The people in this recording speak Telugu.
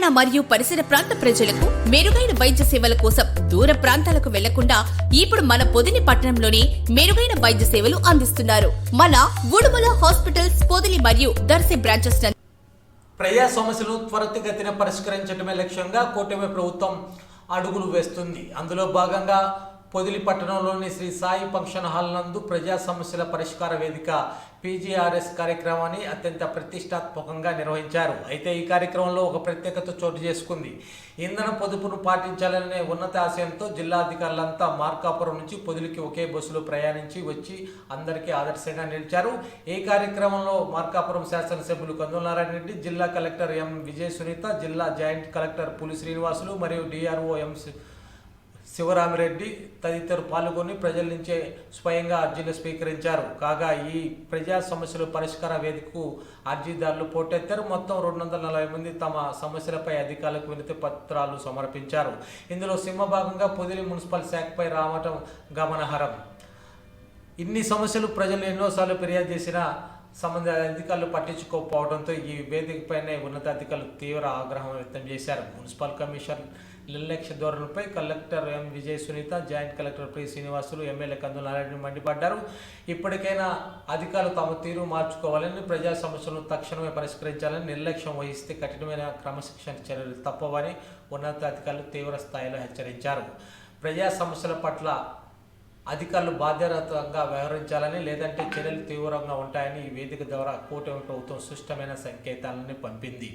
తెలంగాణ మరియు పరిసర ప్రాంత ప్రజలకు మెరుగైన వైద్య సేవల కోసం దూర ప్రాంతాలకు వెళ్లకుండా ఇప్పుడు మన పొదిలి పట్టణంలోనే మెరుగైన వైద్య సేవలు అందిస్తున్నారు. మన ఉడుమల హాస్పిటల్స్ పొదిలి మరియు దర్శి బ్రాంచెస్. ప్రజా సమస్యలను త్వరితగతిన పరిష్కరించడమే లక్ష్యంగా కూటమి ప్రభుత్వం అడుగులు వేస్తుంది. అందులో భాగంగా పొదిలి పట్టణంలోని శ్రీ సాయి ఫంక్షన్ హాల్ నందు ప్రజా సమస్యల పరిష్కార వేదిక పీజీఆర్ఎస్ కార్యక్రమాన్ని అత్యంత ప్రతిష్టాత్మకంగా నిర్వహించారు. అయితే ఈ కార్యక్రమంలో ఒక ప్రత్యేకత చోటు చేసుకుంది. ఇంధన పొదుపును పాటించాలనే ఉన్నత ఆశయంతో జిల్లా అధికారులంతా మార్కాపురం నుంచి పొదిలికి ఒకే బస్సులో ప్రయాణించి వచ్చి అందరికీ ఆదర్శంగా నిలిచారు. ఈ కార్యక్రమంలో మార్కాపురం శాసనసభ్యులు కందుల నారాయణ రెడ్డి, జిల్లా కలెక్టర్ ఎం విజయ సునీత, జిల్లా జాయింట్ కలెక్టర్ పులి శ్రీనివాసులు మరియు డిఆర్ఓ ఎం శివరామిరెడ్డి తదితరులు పాల్గొని ప్రజల నుంచే స్వయంగా అర్జీలు స్వీకరించారు. కాగా ఈ ప్రజా సమస్యల పరిష్కార వేదికకు అర్జీదారులు పోటెత్తారు. మొత్తం 240 మంది తమ సమస్యలపై అధికారులకు వినతి పత్రాలు సమర్పించారు. ఇందులో సింహభాగంగా పొదిలి మున్సిపల్ శాఖపై రావటం గమనార్హం. ఇన్ని సమస్యలు ప్రజలు ఎన్నోసార్లు ఫిర్యాదు చేసినా సంబంధిత అధికారులు పట్టించుకోకపోవడంతో ఈ వేదికపైనే ఉన్నతాధికారులు తీవ్ర ఆగ్రహం వ్యక్తం చేశారు. మున్సిపల్ కమిషనర్ నిర్లక్ష్య ధోరణిపై collector M Vijaya Sunitha, joint collector P Srinivasulu, MLA Kandula Narayana మండిపడ్డారు. ఇప్పటికైనా అధికారులు తమ తీరు మార్చుకోవాలని, ప్రజా సమస్యలను తక్షణమే పరిష్కరించాలని, నిర్లక్ష్యం వహిస్తే కఠినమైన క్రమశిక్షణ చర్యలు తప్పవని ఉన్నతాధికారులు తీవ్ర స్థాయిలో హెచ్చరించారు. ప్రజా సమస్యల పట్ల అధికారులు బాధ్యతగా వ్యవహరించాలని, లేదంటే చర్యలు తీవ్రంగా ఉంటాయని ఈ వేదిక ద్వారా కూటమి ప్రభుత్వం స్పష్టమైన సంకేతాలని పంపింది.